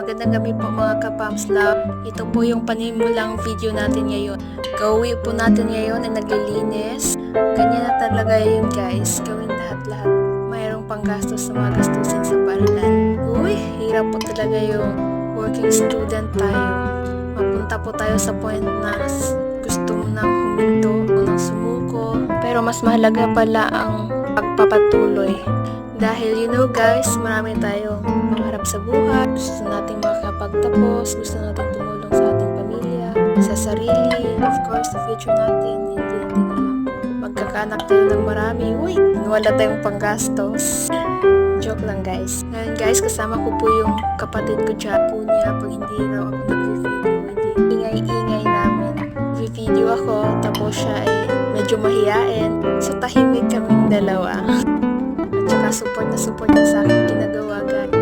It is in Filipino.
Magandang gabi po mga ka-Pams Love. Ito po yung panimulang video natin ngayon. Gawin po natin ngayon ay naglilinis. Ganyan na talaga yun guys. Gawin lahat-lahat. Mayroong panggastos sa mga gastusin sa paaralan. Uy, hirap po talaga yung working student tayo. Mapunta po tayo sa point na gusto mo nang huminto o nang sumuko. Pero mas mahalaga pala ang pagpapatuloy. Dahil you know guys, marami tayong pangarap sa buhay. Gusto nating makapagtapos, gusto nating tumulong sa ating pamilya, sa sarili, of course, sa future natin. Hindi na lang magkakanak tayo ng marami. Uy, wala tayong panggastos. Joke lang guys. Ngayon guys, kasama ko po yung kapatid ko dyan po niya. Pag hindi raw ako nag-video, hindi ingay-ingay namin. Video ako, tapos siya ay medyo mahiyain. So tahimik kaming dalawa. At saka support na sa aking ginagawa guys.